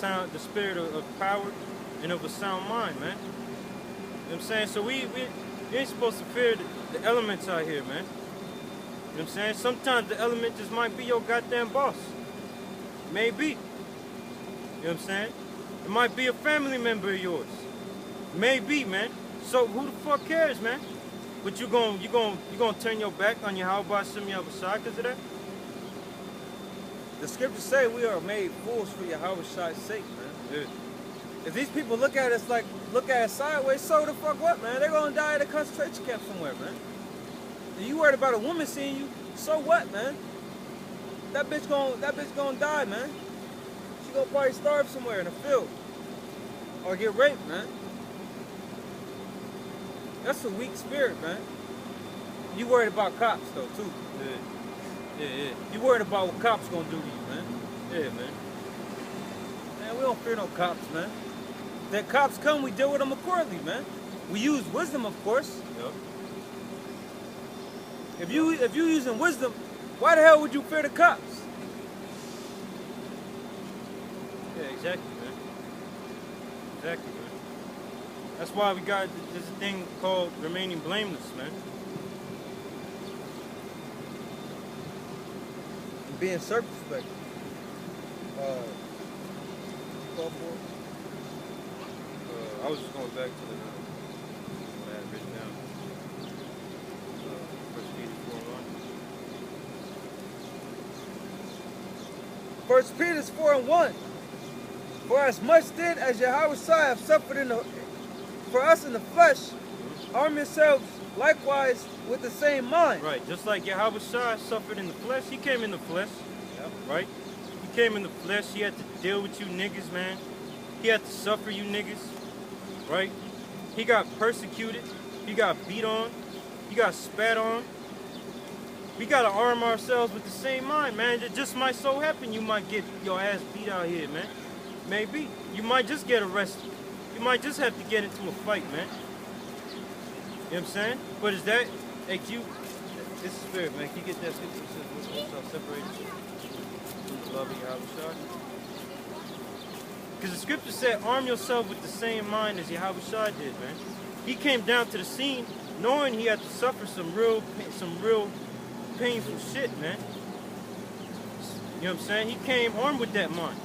the spirit of power and of a sound mind, man. You know what I'm saying? So we ain't supposed to fear the elements out here, man. You know what I'm saying? Sometimes the element just might be your goddamn boss. Maybe. You know what I'm saying? It might be a family member of yours. Maybe, man. So who the fuck cares, man? But you gonna turn your back on your how about some other side because of that? The scriptures say we are made fools for Yahweh's sake, man. Yeah. If these people look at us sideways, so the fuck what, man? They're gonna die at a concentration camp somewhere, man. And you worried about a woman seeing you, so what, man? That bitch gonna die, man. She gonna probably starve somewhere in the field. Or get raped, man. That's a weak spirit, man. You worried about cops though, too. Yeah. You worried about what cops gonna do to you, man. Yeah, man. Man, we don't fear no cops, man. That cops come, we deal with them accordingly, man. We use wisdom, of course. Yep. If you using wisdom, why the hell would you fear the cops? Yeah, exactly, man. Exactly, man. That's why we got this thing called remaining blameless, man. And being circumspect. I was just going back to the what I had written down. 1 Peter 4:1. 1 Peter 4:1. For as much then as Yahweh have suffered for us in the flesh, arm yourselves likewise with the same mind. Right, just like Yahweh suffered in the flesh, he came in the flesh. Yep. Right? He came in the flesh, he had to deal with you niggas, man. He had to suffer you niggas. Right? He got persecuted, he got beat on, he got spat on. We gotta arm ourselves with the same mind, man. It just might so happen you might get your ass beat out here, man. Maybe. You might just get arrested. You might just have to get into a fight, man. You know what I'm saying? But is that, hey Q, this is spirit, man. Can you get that scripture that says, shall separate you from the love of Yahweh? Because the scripture said, arm yourself with the same mind as Yahweh did, man. He came down to the scene knowing he had to suffer some real painful shit, man. You know what I'm saying? He came armed with that mind.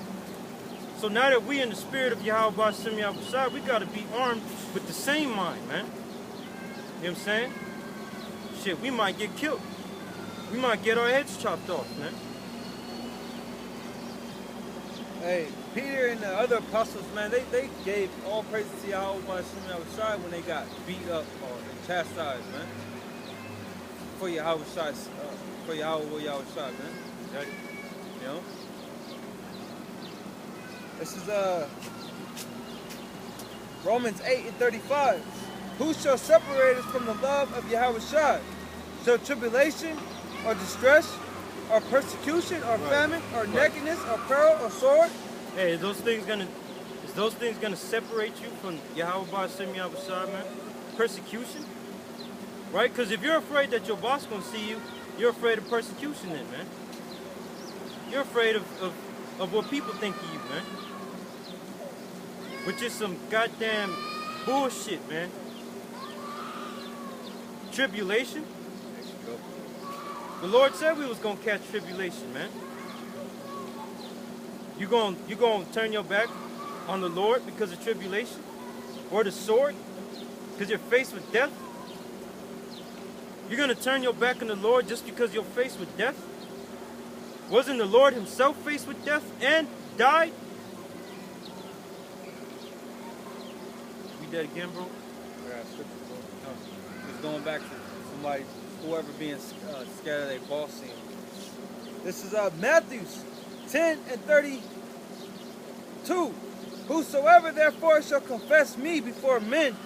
So now that we in the spirit of Yahweh Shem Yahweh, we got to be armed with the same mind, man. You know what I'm saying? Shit, we might get killed. We might get our heads chopped off, man. Hey, Peter and the other apostles, man, they gave all praise to Yahweh when they got beat up or chastised, man. For Yahweh for Yahweh, man. Right. You know? This is Romans 8:35. Who shall separate us from the love of Yahweh? Shall tribulation or distress or persecution or famine or nakedness or peril or sword? Hey, is those things gonna separate you from Yahweh Shem Yahweh, man? Persecution? Right? Because if you're afraid that your boss gonna see you, you're afraid of persecution then, man. You're afraid of what people think of you, man. Which is some goddamn bullshit, man. Tribulation? The Lord said we was gonna catch tribulation, man. You gonna turn your back on the Lord because of tribulation? Or the sword? Because you're faced with death? You're gonna turn your back on the Lord just because you're faced with death? Wasn't the Lord himself faced with death and died? Read that again, bro. I got scripture, bro. It's going back to somebody, whoever being scared of their boss scene. This is Matthew 10:32. Whosoever therefore shall confess me before men,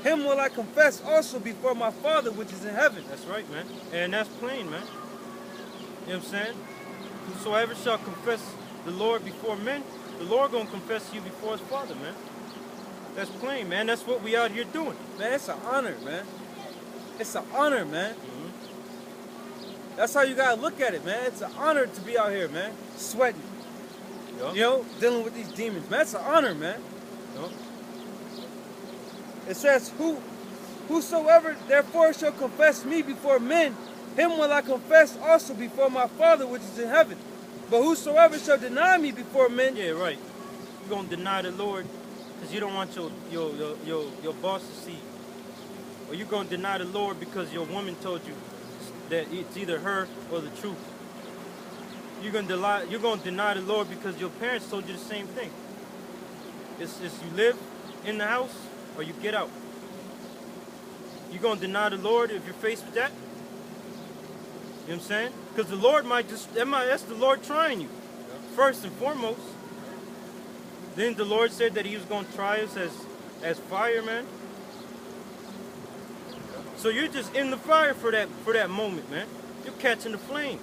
him will I confess also before my Father which is in heaven. That's right, man. And that's plain, man. You know what I'm saying? Whosoever shall confess the Lord before men, the Lord gonna confess you before his Father, man. That's plain, man. That's what we out here doing. Man, it's an honor, man. It's an honor, man. Mm-hmm. That's how you gotta look at it, man. It's an honor to be out here, man. Sweating. Yup. You know, dealing with these demons, man. That's an honor, man. Yup. It says, whosoever therefore shall confess me before men, him will I confess also before my Father which is in heaven. But whosoever shall deny me before men, Yeah, right. You're gonna deny the Lord because you don't want your boss to see. Or you're gonna deny the Lord because your woman told you that it's either her or the truth. You're gonna deny the Lord because your parents told you the same thing. It's you live in the house or you get out. You're gonna deny the Lord if you're faced with that? You know what I'm saying? Because the Lord that's the Lord trying you. First and foremost. Then the Lord said that he was gonna try us as fire, man. So you're just in the fire for that moment, man. You're catching the flames.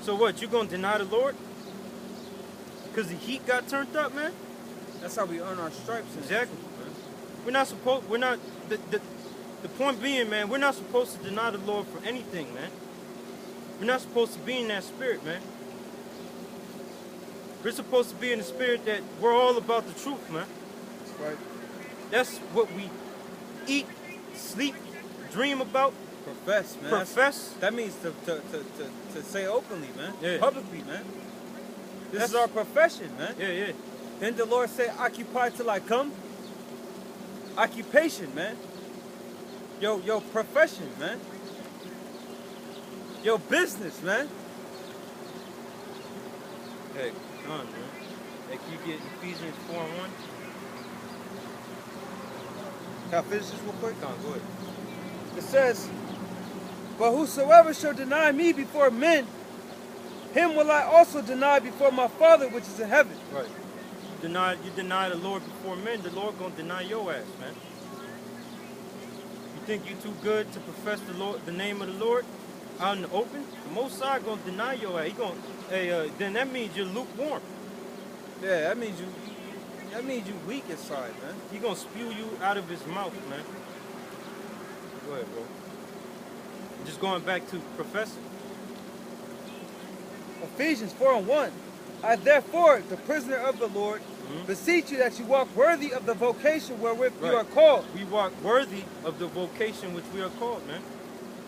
So what, you gonna deny the Lord? Because the heat got turned up, man? that's how we earn our stripes. Exactly. The point being, man, we're not supposed to deny the Lord for anything, man. We're not supposed to be in that spirit, man. We're supposed to be in the spirit that we're all about the truth, man. That's right. That's what we eat, sleep, dream about, Profess, man. profess. That means to say openly, man. Yeah. Publicly, man. This That's- is our profession, man. Yeah, yeah. Then the Lord said, occupy till I come. Occupation, man. Your profession, man. Your business, man. Hey, come on, man. Hey, can you get Ephesians 4:1? Can I finish this real quick? Come on, go ahead. It says, but whosoever shall deny me before men, him will I also deny before my Father which is in heaven. Right. You deny the Lord before men, the Lord gonna deny your ass, man. You think you too good to profess the name of the Lord out in the open? The Most High gonna deny your ass. He gonna, then that means you're lukewarm. Yeah, that means you weak inside, man. He gonna spew you out of his mouth, man. Go ahead, bro. Just going back to professing. Ephesians 4:1. I therefore, the prisoner of the Lord, beseech you that you walk worthy of the vocation wherewith you Right. are called. We walk worthy of the vocation which we are called, man.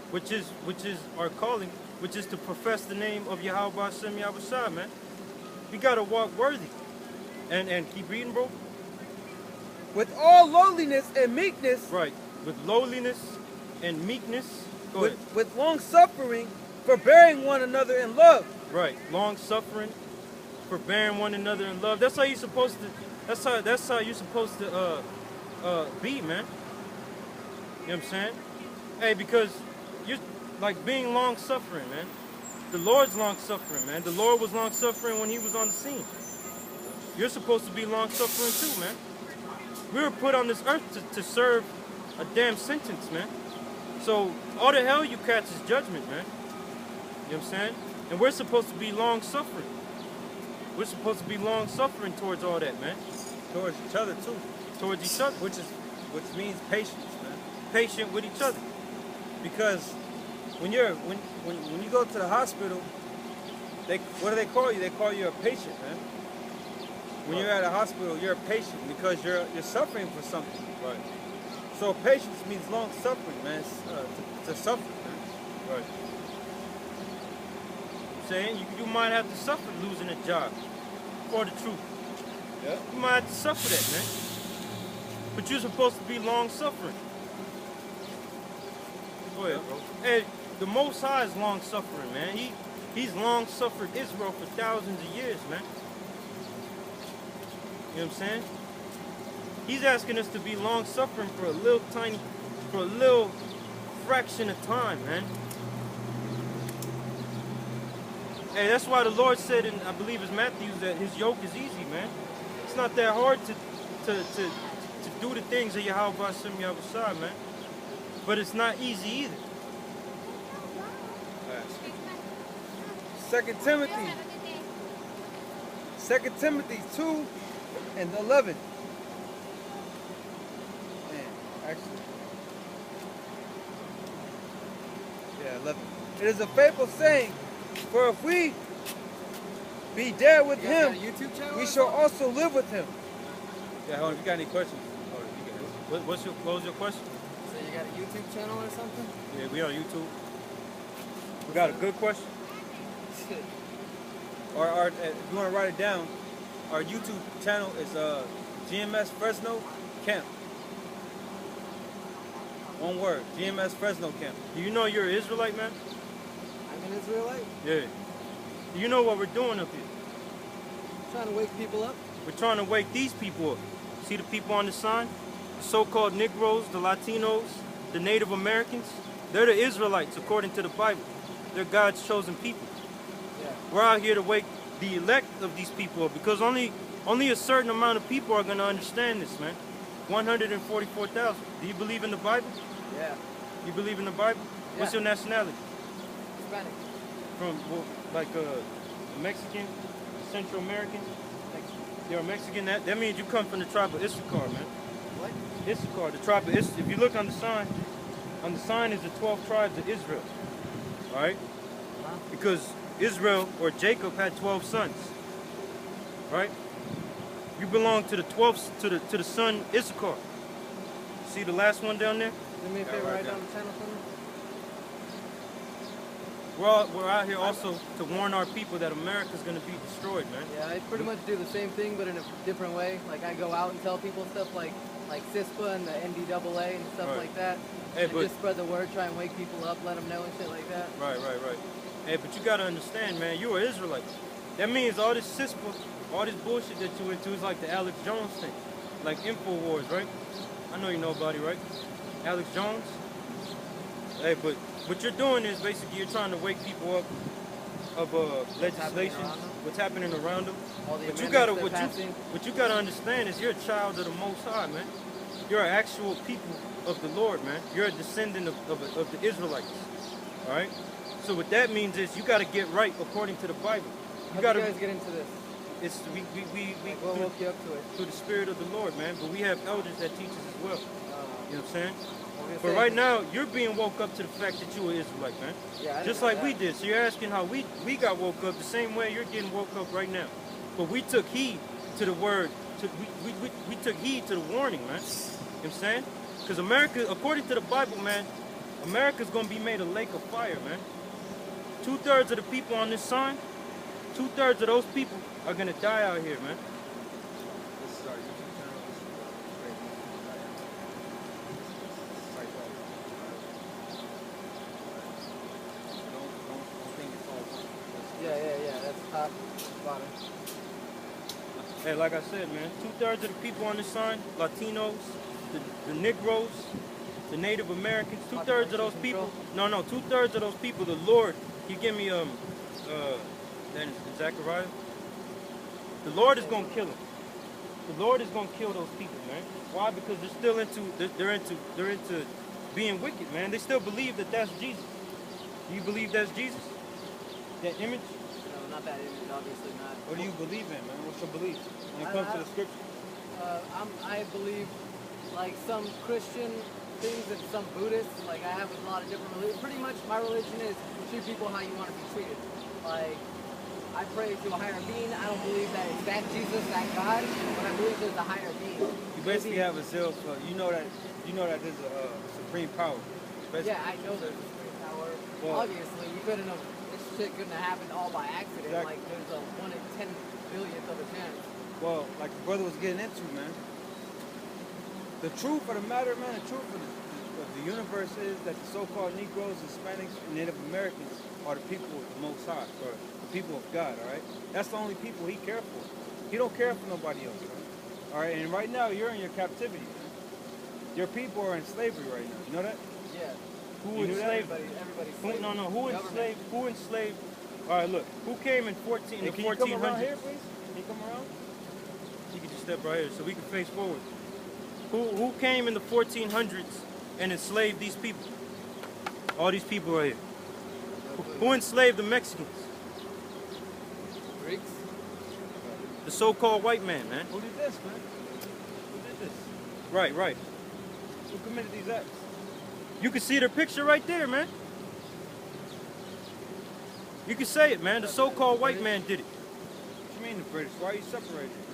Which is our calling, which is to profess the name of Yahweh Hashem Yahushua, man. We gotta walk worthy. And keep reading, bro. With all lowliness and meekness, Right. With lowliness and meekness. Go ahead. with long suffering, forbearing one another in love. Right. Long suffering, forbearing one another in love. That's how you're supposed to. That's how you're supposed to be, man. You know what I'm saying? Hey, because you're like being long suffering, man. The Lord's long suffering, man. The Lord was long suffering when he was on the scene. You're supposed to be long suffering too, man. We were put on this earth to serve a damn sentence, man. So all the hell you catch is judgment, man. You know what I'm saying? And we're supposed to be long suffering. We're supposed to be long suffering towards all that, man. Towards each other too. Towards each other. Which means patience, man. Patient with each other. Because when you go to the hospital, what do they call you? They call you a patient, man. When you're at a hospital, you're a patient because you're suffering for something. Right. So patience means long suffering, man. To suffer, man. Right. Saying you might have to suffer losing a job for the truth. Yeah. You might have to suffer that, man. But you're supposed to be long suffering. Go ahead, bro. Hey, the Most High is long suffering, man. He's long suffered Israel for thousands of years, man. You know what I'm saying? He's asking us to be long suffering for a little fraction of time, man. Hey, that's why the Lord said in, I believe it's Matthew, that his yoke is easy, man. It's not that hard to do the things of Yahweh Hashem Yahushua, man. But it's not easy either. 2 Timothy 2 and 11. Man, actually. Yeah, 11. It is a faithful saying, for if we be dead with You guys got him, a YouTube channel we or shall something? also live with him. Yeah, hold on. If you got any questions? Hold on, you got this. What was your question? So you got a YouTube channel or something? Yeah, we on YouTube. We got a good question. Shit. Or if you want to write it down, our YouTube channel is GMS Fresno Camp. One word, GMS Fresno Camp. Do you know you're an Israelite, man? I'm an Israelite. Yeah. Do you know what we're doing up here? Trying to wake people up. We're trying to wake these people up. See the people on the sign? The so-called Negroes, the Latinos, the Native Americans. They're the Israelites according to the Bible. They're God's chosen people. Yeah. We're out here to wake the elect of these people up because only a certain amount of people are going to understand this, man. 144,000. Do you believe in the Bible? Yeah. You believe in the Bible? What's Yeah. your nationality? Hispanic. From like Mexican, Central American? Mexican. You're a Mexican. That means you come from the tribe of Issachar, man. What? Issachar, the tribe of Issachar. If you look on the sign is the 12 tribes of Israel. All right? Huh? Because Israel or Jacob had 12 sons. Right? You belong to the 12th to the son Issachar. See the last one down there? Do me a Yeah, favor, right write there. down the channel for me. We're out here also to warn our people that America's gonna be destroyed, man. Yeah, I pretty much do the same thing, but in a different way. Like I go out and tell people stuff like CISPA and the NDAA and stuff Right. like that. Hey, And but just spread the word, try and wake people up, let them know and shit like that. right. Hey, but you gotta understand, man. You're an Israelite. That means all this CISPA, all this bullshit that you into is like the Alex Jones thing, like InfoWars, right? I know you know about it, right? Alex Jones. Hey, but what you're doing is basically you're trying to wake people up of legislation, around them? what's happening around them. All the But you amendments gotta they're passing. what you gotta understand is you're a child of the Most High, man. You're an actual people of the Lord, man. You're a descendant of the Israelites. All right. So what that means is you gotta get right according to the Bible. You How'd gotta. you guys get into this? It's we Like, what woke you up to it? through the Spirit of the Lord, man. But we have elders that teach us as well. You know what I'm saying? But right now, you're being woke up to the fact that you're an Israelite, man. Yeah, I didn't Just know like we that. did. So you're asking how we got woke up the same way you're getting woke up right now. But we took heed to the word. We took heed to the warning, man. You know what I'm saying? Because America, according to the Bible, man, America's going to be made a lake of fire, man. 2/3 of the people on this sign, 2/3 of those people are going to die out here, man. This is our YouTube channel. Don't think it's all one. Yeah. That's top, bottom. Hey, like I said, man, 2/3 of the people on this sign, Latinos, the Negroes, the Native Americans, 2/3 of those people. No, 2/3 of those people. The Lord, He give me then Zechariah. The Lord is gonna kill them. The Lord is gonna kill those people, man. Why? Because they're still they're into being wicked, man. They still believe that that's Jesus. Do you believe that's Jesus? That image? No, not that image, obviously not. What do you believe in, man? What's your belief when it comes to the scripture? I believe like some Christian things and some Buddhist. Like I have a lot of different religions. Pretty much my religion is treat people how you want to be treated. Like I pray to a higher being. I don't believe that it's that Jesus, that God, but I believe there's a higher being. You basically have a zeal for you know that there's a supreme power. Basically. Yeah, I know there's a spirit power. Well- Obviously, you couldn't have. This shit couldn't have happened all by accident. Exactly. Like there's a 1 in 10 billionth of a chance. Well, like the brother was getting into, man. The truth of the matter, man, the truth of the universe is that the so-called Negroes, Hispanics, and Native Americans are the people of the Most High, or the people of God, all right? That's the only people He cares for. He don't care for nobody else, right? All right, and right now you're in your captivity, man. Your people are in slavery right now. You know that? Yeah. Who You knew that? enslaved? Everybody's Who, slave. no, who Government. enslaved? Who enslaved? All right, look. Who came in Hey, the can you come around 1400s? here, please? Can you come around? You can just step right here so we can face forward. Who came in the 1400s and enslaved these people? All these people right here. Who enslaved the Mexicans? Greeks. The so-called white man, man. Who did this, man? Who did this? Right. Who committed these acts? You can see their picture right there, man. You can say it, man. The so-called white man did it. the British. Why are you separated?